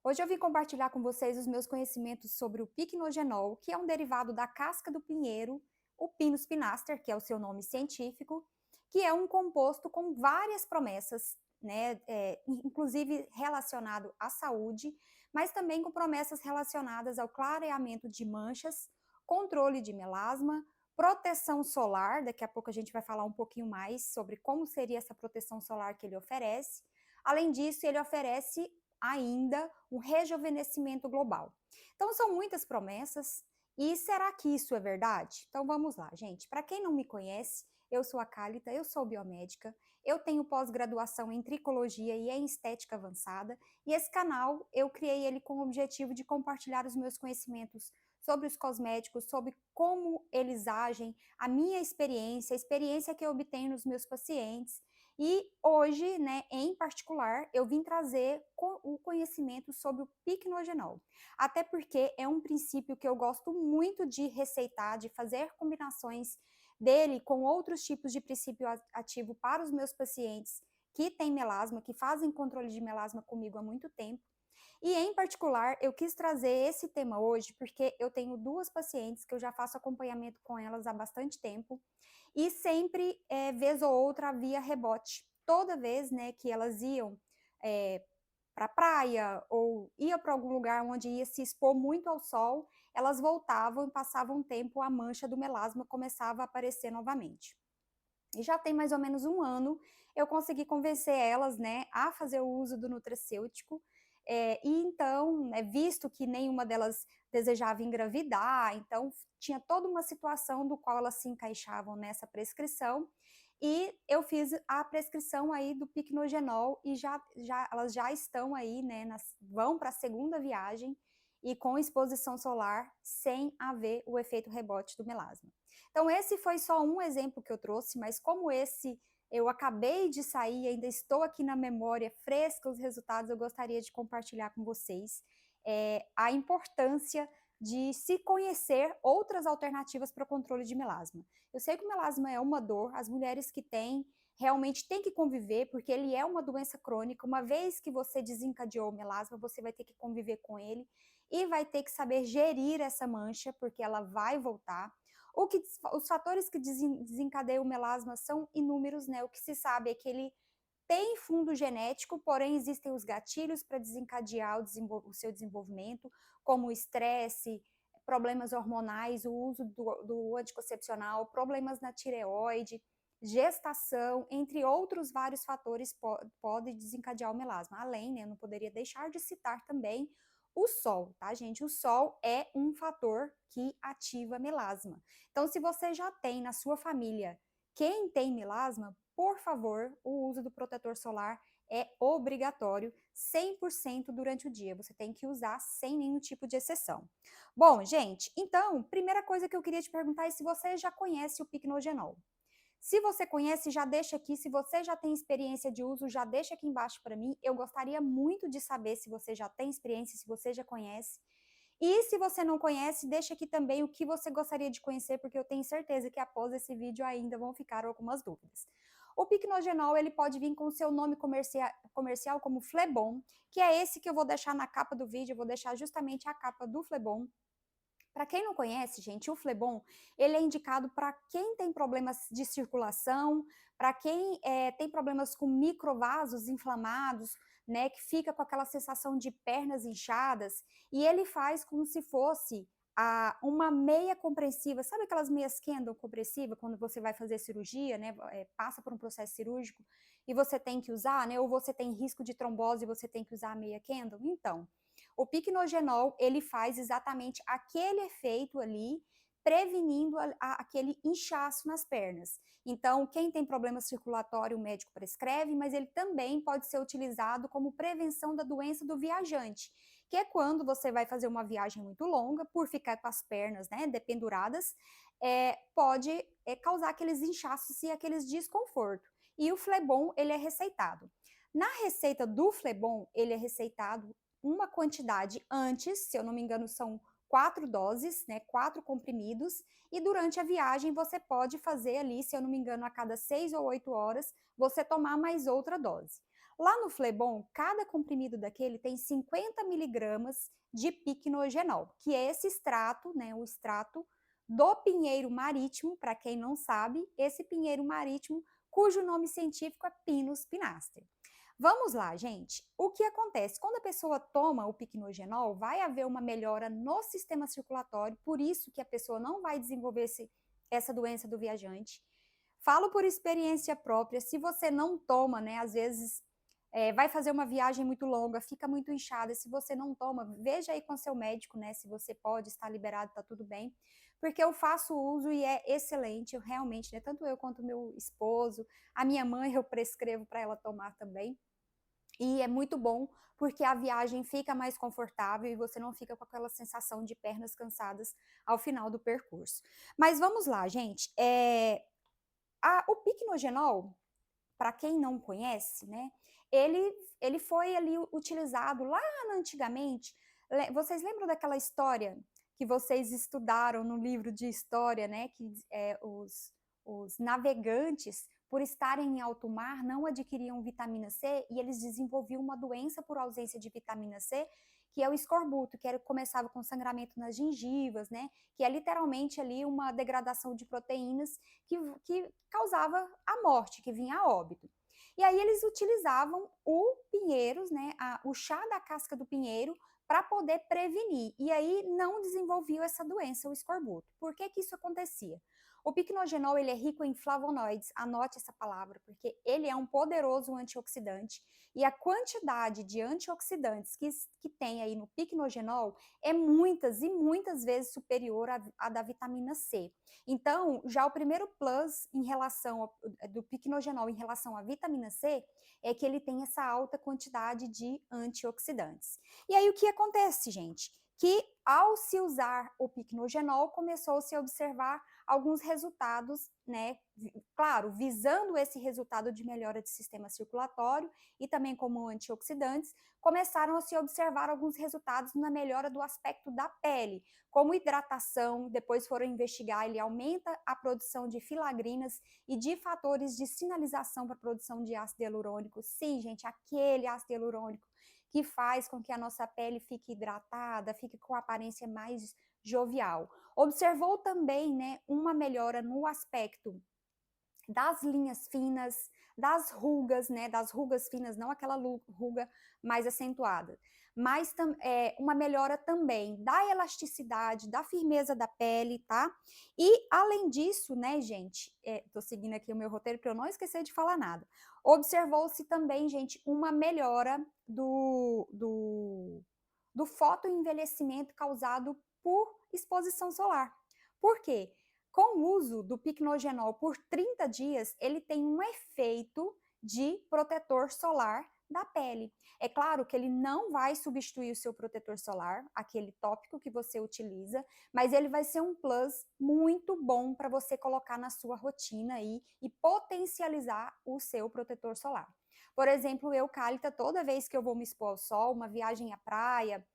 Hoje eu vim compartilhar com vocês os meus conhecimentos sobre o piquenogenol, que é um derivado da casca do pinheiro, o Pinus pinaster, que é o seu nome científico, que é um composto com várias promessas, né, inclusive relacionado à saúde, mas também com promessas relacionadas ao clareamento de manchas, controle de melasma, proteção solar. Daqui a pouco a gente vai falar um pouquinho mais sobre como seria essa proteção solar que ele oferece. Além disso, ele oferece ainda um rejuvenescimento global. Então, são muitas promessas. E será que isso é verdade? Então, vamos lá, gente. Para quem não me conhece, eu sou a Cálita, eu sou biomédica, eu tenho pós-graduação em tricologia e em estética avançada, e esse canal eu criei ele com o objetivo de compartilhar os meus conhecimentos sobre os cosméticos, sobre como eles agem, a experiência que eu obtenho nos meus pacientes. E hoje, né, em particular, eu vim trazer o conhecimento sobre o piquenogenol. Até porque é um princípio que eu gosto muito de receitar, de fazer combinações dele com outros tipos de princípio ativo para os meus pacientes que têm melasma, que fazem controle de melasma comigo há muito tempo. E, em particular, eu quis trazer esse tema hoje porque eu tenho duas pacientes que eu já faço acompanhamento com elas há bastante tempo e sempre, vez ou outra, havia rebote. Toda vez, né, que elas iam para a praia ou iam para algum lugar onde ia se expor muito ao sol, elas voltavam e passavam um tempo, a mancha do melasma começava a aparecer novamente. E já tem mais ou menos um ano, eu consegui convencer elas, né, a fazer o uso do nutracêutico, e então, né, visto que nenhuma delas desejava engravidar, então tinha toda uma situação do qual elas se encaixavam nessa prescrição, e eu fiz a prescrição aí do Picnogenol e elas já estão aí, né, vão para a segunda viagem e com exposição solar sem haver o efeito rebote do melasma. Então, esse foi só um exemplo que eu trouxe, mas como esse eu acabei de sair, ainda estou aqui na memória fresca os resultados, eu gostaria de compartilhar com vocês a importância de se conhecer outras alternativas para o controle de melasma. Eu sei que o melasma é uma dor, as mulheres que têm realmente têm que conviver, porque ele é uma doença crônica. Uma vez que você desencadeou o melasma, você vai ter que conviver com ele e vai ter que saber gerir essa mancha, porque ela vai voltar. Os fatores que desencadeiam o melasma são inúmeros, né? O que se sabe é que ele tem fundo genético, porém existem os gatilhos para desencadear o seu desenvolvimento, como o estresse, problemas hormonais, o uso do anticoncepcional, problemas na tireoide, gestação, entre outros vários fatores podem desencadear o melasma. Além, né, eu não poderia deixar de citar também o sol, tá, gente? O sol é um fator que ativa melasma. Então, se você já tem na sua família quem tem melasma, por favor, o uso do protetor solar é obrigatório 100% durante o dia. Você tem que usar sem nenhum tipo de exceção. Bom, gente, então, primeira coisa que eu queria te perguntar é se você já conhece o Picnogenol. Se você conhece, já deixa aqui. Se você já tem experiência de uso, já deixa aqui embaixo para mim. Eu gostaria muito de saber se você já tem experiência, se você já conhece. E se você não conhece, deixa aqui também o que você gostaria de conhecer, porque eu tenho certeza que após esse vídeo ainda vão ficar algumas dúvidas. O Picnogenol, ele pode vir com o seu nome comercial como Flebon, que é esse que eu vou deixar na capa do vídeo, eu vou deixar justamente a capa do Flebon. Para quem não conhece, gente, o Flebon, ele é indicado para quem tem problemas de circulação, para quem tem problemas com microvasos inflamados, né, que fica com aquela sensação de pernas inchadas, e ele faz como se fosse uma meia compressiva, sabe aquelas meias Kendall compressiva, quando você vai fazer cirurgia, né, passa por um processo cirúrgico, e você tem que usar, né, ou você tem risco de trombose e você tem que usar a meia Kendall? Então, o Picnogenol, ele faz exatamente aquele efeito ali, prevenindo aquele inchaço nas pernas. Então, quem tem problema circulatório, o médico prescreve, mas ele também pode ser utilizado como prevenção da doença do viajante, que é quando você vai fazer uma viagem muito longa, por ficar com as pernas, né, dependuradas, pode causar aqueles inchaços e aqueles desconforto. E o Flebon, ele é receitado. Na receita do Flebon, ele é receitado uma quantidade antes, se eu não me engano, são 4 doses, né, 4 comprimidos, e durante a viagem você pode fazer ali, se eu não me engano, a cada 6 ou 8 horas, você tomar mais outra dose. Lá no Flebon, cada comprimido daquele tem 50 miligramas de piquenogenol, que é esse extrato, né, o extrato do pinheiro marítimo, para quem não sabe, esse pinheiro marítimo, cujo nome científico é Pinus pinaster. Vamos lá, gente. O que acontece? Quando a pessoa toma o piquenogenol, vai haver uma melhora no sistema circulatório, por isso que a pessoa não vai desenvolver essa doença do viajante. Falo por experiência própria, se você não toma, né, às vezes vai fazer uma viagem muito longa, fica muito inchada, se você não toma, veja aí com seu médico, né, se você pode, está liberado, tá tudo bem, porque eu faço uso e é excelente, eu realmente, né, tanto eu quanto meu esposo, a minha mãe, eu prescrevo para ela tomar também, e é muito bom porque a viagem fica mais confortável e você não fica com aquela sensação de pernas cansadas ao final do percurso. Mas vamos lá, gente. O piquenogenol, para quem não conhece, né, ele foi ali utilizado lá antigamente. Vocês lembram daquela história que vocês estudaram no livro de história, né, que os navegantes, por estarem em alto mar, não adquiriam vitamina C e eles desenvolviam uma doença por ausência de vitamina C, que é o escorbuto, começava com sangramento nas gengivas, né, que é literalmente ali uma degradação de proteínas que causava a morte, que vinha a óbito. E aí eles utilizavam o pinheiros, né, o chá da casca do pinheiro, para poder prevenir. E aí não desenvolviam essa doença, o escorbuto. Por que que isso acontecia? O piquenogenol, ele é rico em flavonoides, anote essa palavra, porque ele é um poderoso antioxidante, e a quantidade de antioxidantes que tem aí no piquenogenol é muitas e muitas vezes superior à da vitamina C. Então, já o primeiro plus em relação do piquenogenol em relação à vitamina C é que ele tem essa alta quantidade de antioxidantes. E aí o que acontece, gente? Que ao se usar o piquenogenol, começou-se a observar alguns resultados, né? Claro, visando esse resultado de melhora de sistema circulatório e também como antioxidantes, começaram a se observar alguns resultados na melhora do aspecto da pele, como hidratação, depois foram investigar, ele aumenta a produção de filagrinas e de fatores de sinalização para a produção de ácido hialurônico. Sim, gente, aquele ácido hialurônico que faz com que a nossa pele fique hidratada, fique com aparência mais jovial. Observou também, né, uma melhora no aspecto das linhas finas, das rugas, né, das rugas finas, não aquela ruga mais acentuada, mas uma melhora também da elasticidade, da firmeza da pele, tá? E além disso, né, gente, tô seguindo aqui o meu roteiro para eu não esquecer de falar nada. Observou-se também, gente, uma melhora do fotoenvelhecimento causado por exposição solar. Por quê? Com o uso do piquenogenol por 30 dias, ele tem um efeito de protetor solar da pele. É claro que ele não vai substituir o seu protetor solar, aquele tópico que você utiliza, mas ele vai ser um plus muito bom para você colocar na sua rotina aí e potencializar o seu protetor solar. Por exemplo, eu, Cálita, toda vez que eu vou me expor ao sol, uma viagem à praia,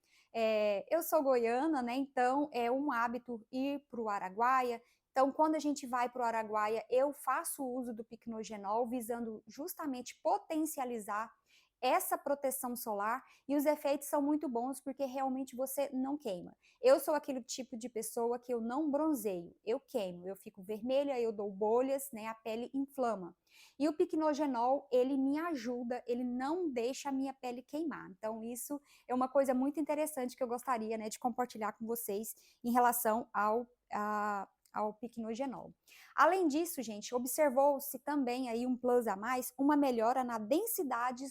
eu sou goiana, né? Então é um hábito ir para o Araguaia. Então, quando a gente vai para o Araguaia, eu faço uso do piquenogenol, visando justamente potencializar essa proteção solar, e os efeitos são muito bons porque realmente você não queima. Eu sou aquele tipo de pessoa que eu não bronzeio, eu queimo, eu fico vermelha, eu dou bolhas, né, a pele inflama. E o piquenogenol, ele me ajuda, ele não deixa a minha pele queimar. Então, isso é uma coisa muito interessante que eu gostaria, né, de compartilhar com vocês em relação ao piquenogenol. Além disso, gente, observou-se também aí um plus a mais, uma melhora na densidade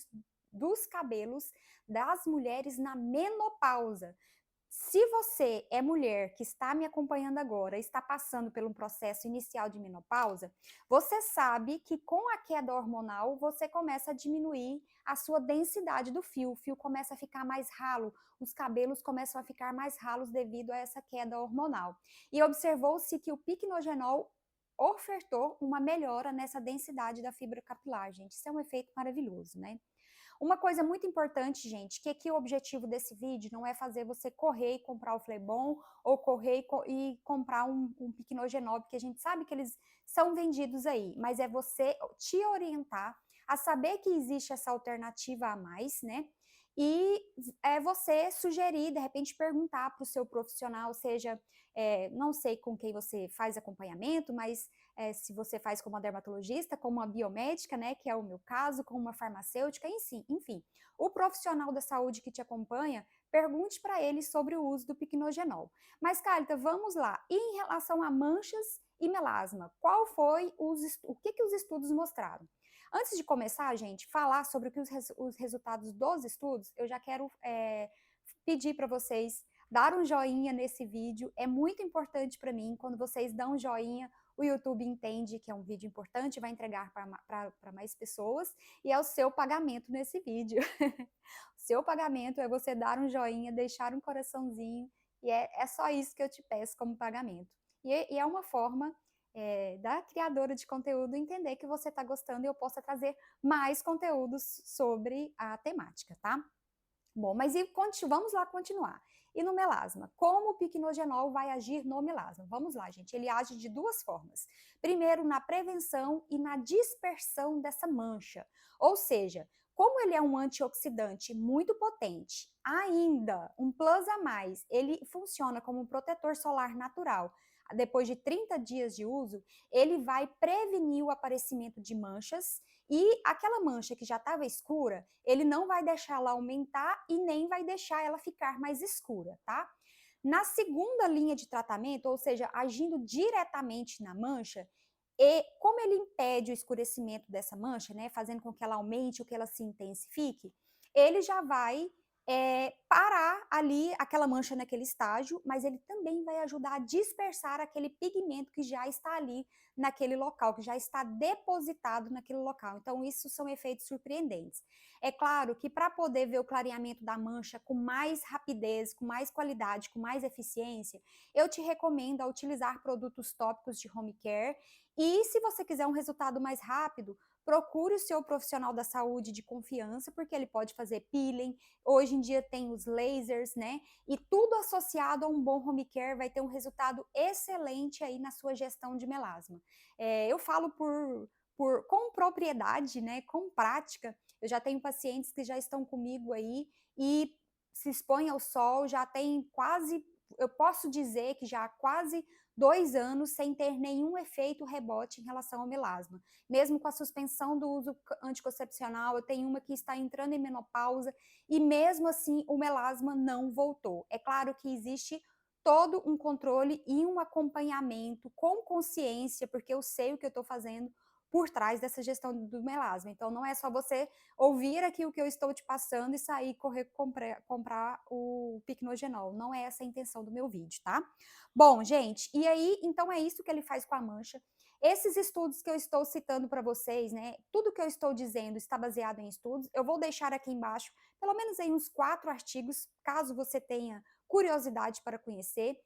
dos cabelos das mulheres na menopausa. Se você é mulher que está me acompanhando agora, está passando por um processo inicial de menopausa, você sabe que com a queda hormonal você começa a diminuir a sua densidade do fio, o fio começa a ficar mais ralo, os cabelos começam a ficar mais ralos devido a essa queda hormonal. E observou-se que o piquenogenol ofertou uma melhora nessa densidade da fibra capilar, gente. Isso é um efeito maravilhoso, né? Uma coisa muito importante, gente, que aqui o objetivo desse vídeo não é fazer você correr e comprar o Flebon ou correr e comprar um piquenogenol, porque a gente sabe que eles são vendidos aí, mas é você te orientar a saber que existe essa alternativa a mais, né? E você sugerir, de repente, perguntar para o seu profissional, seja, não sei com quem você faz acompanhamento, mas se você faz com uma dermatologista, com uma biomédica, né, que é o meu caso, com uma farmacêutica, enfim, o profissional da saúde que te acompanha, pergunte para ele sobre o uso do piquenogenol. Mas, Cálita, vamos lá. E em relação a manchas e melasma, o que os estudos mostraram? Antes de começar, gente, falar sobre os resultados dos estudos, eu já quero pedir para vocês dar um joinha nesse vídeo. É muito importante para mim. Quando vocês dão um joinha, o YouTube entende que é um vídeo importante, vai entregar para mais pessoas, e é o seu pagamento nesse vídeo. O seu pagamento é você dar um joinha, deixar um coraçãozinho, e é só isso que eu te peço como pagamento. E é uma forma da criadora de conteúdo entender que você está gostando e eu possa trazer mais conteúdos sobre a temática, tá? Bom, mas vamos lá continuar. E no melasma, como o piquenogenol vai agir no melasma? Vamos lá, gente, ele age de duas formas. Primeiro, na prevenção e na dispersão dessa mancha. Ou seja, como ele é um antioxidante muito potente, ainda um plus a mais, ele funciona como um protetor solar natural. Depois de 30 dias de uso, ele vai prevenir o aparecimento de manchas e aquela mancha que já estava escura, ele não vai deixar ela aumentar e nem vai deixar ela ficar mais escura, tá? Na segunda linha de tratamento, ou seja, agindo diretamente na mancha, e como ele impede o escurecimento dessa mancha, né, fazendo com que ela aumente ou que ela se intensifique, ele já vai parar ali aquela mancha naquele estágio, mas ele também vai ajudar a dispersar aquele pigmento que já está ali naquele local, que já está depositado naquele local. Então, isso são efeitos surpreendentes. É claro que para poder ver o clareamento da mancha com mais rapidez, com mais qualidade, com mais eficiência, eu te recomendo a utilizar produtos tópicos de home care. E se você quiser um resultado mais rápido, procure o seu profissional da saúde de confiança, porque ele pode fazer peeling. Hoje em dia tem os lasers, né? E tudo associado a um bom home care vai ter um resultado excelente aí na sua gestão de melasma. Eu falo com propriedade, né? Com prática. Eu já tenho pacientes que já estão comigo aí e se expõem ao sol, já tem quase, eu posso dizer que já há quase 2 anos sem ter nenhum efeito rebote em relação ao melasma. Mesmo com a suspensão do uso anticoncepcional, eu tenho uma que está entrando em menopausa e mesmo assim o melasma não voltou. É claro que existe todo um controle e um acompanhamento com consciência, porque eu sei o que eu estou fazendo por trás dessa gestão do melasma. Então, não é só você ouvir aqui o que eu estou te passando e sair correr comprar o piquenogenol. Não é essa a intenção do meu vídeo, tá? Bom, gente, e aí, então é isso que ele faz com a mancha. Esses estudos que eu estou citando para vocês, né, tudo que eu estou dizendo está baseado em estudos. Eu vou deixar aqui embaixo, pelo menos aí uns 4 artigos, caso você tenha curiosidade para conhecer.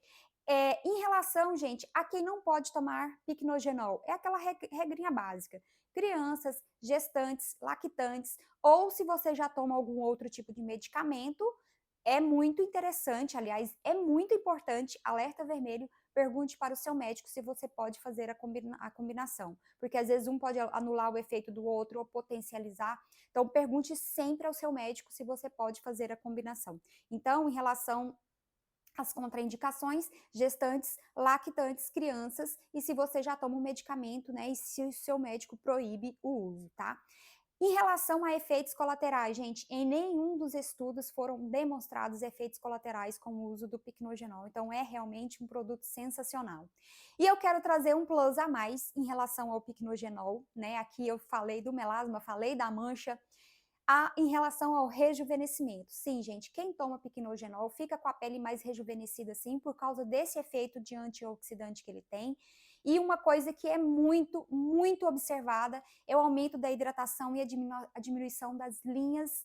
Em relação, gente, a quem não pode tomar piquenogenol, é aquela regrinha básica. Crianças, gestantes, lactantes, ou se você já toma algum outro tipo de medicamento, é muito interessante, aliás, é muito importante, alerta vermelho, pergunte para o seu médico se você pode fazer a combinação, porque às vezes um pode anular o efeito do outro ou potencializar, então pergunte sempre ao seu médico se você pode fazer a combinação. Então, em relação as contraindicações, gestantes, lactantes, crianças, e se você já toma um medicamento, né, e se o seu médico proíbe o uso, tá? Em relação a efeitos colaterais, gente, em nenhum dos estudos foram demonstrados efeitos colaterais com o uso do piquenogenol, então é realmente um produto sensacional. E eu quero trazer um plus a mais em relação ao piquenogenol, né, aqui eu falei do melasma, falei da mancha, em relação ao rejuvenescimento. Sim, gente, quem toma piquenogenol fica com a pele mais rejuvenescida, sim, por causa desse efeito de antioxidante que ele tem. E uma coisa que é muito, muito observada é o aumento da hidratação e a diminuição das linhas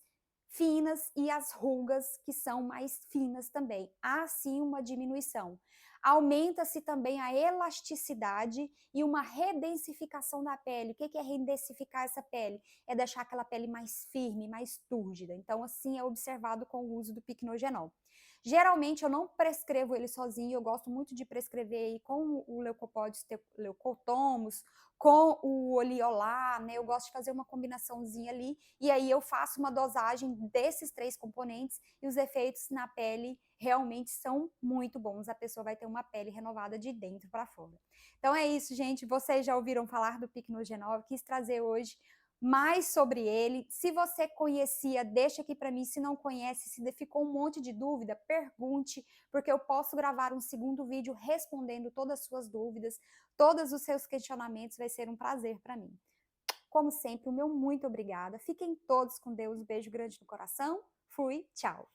finas e as rugas que são mais finas também. Há sim uma diminuição. Aumenta-se também a elasticidade e uma redensificação da pele. O que é redensificar essa pele? É deixar aquela pele mais firme, mais túrgida. Então, assim é observado com o uso do Piquenogenol. Geralmente eu não prescrevo ele sozinho, eu gosto muito de prescrever com o Leucopodius leucotomus, com o Oliolar, né? Eu gosto de fazer uma combinaçãozinha ali, e aí eu faço uma dosagem desses 3 componentes e os efeitos na pele realmente são muito bons. A pessoa vai ter uma pele renovada de dentro para fora. Então é isso, gente. Vocês já ouviram falar do Piquenogenol? Quis trazer hoje mais sobre ele. Se você conhecia, deixa aqui para mim. Se não conhece, se ficou um monte de dúvida, pergunte, porque eu posso gravar um segundo vídeo respondendo todas as suas dúvidas, todos os seus questionamentos. Vai ser um prazer para mim. Como sempre, o meu muito obrigada. Fiquem todos com Deus. Um beijo grande no coração. Fui, tchau.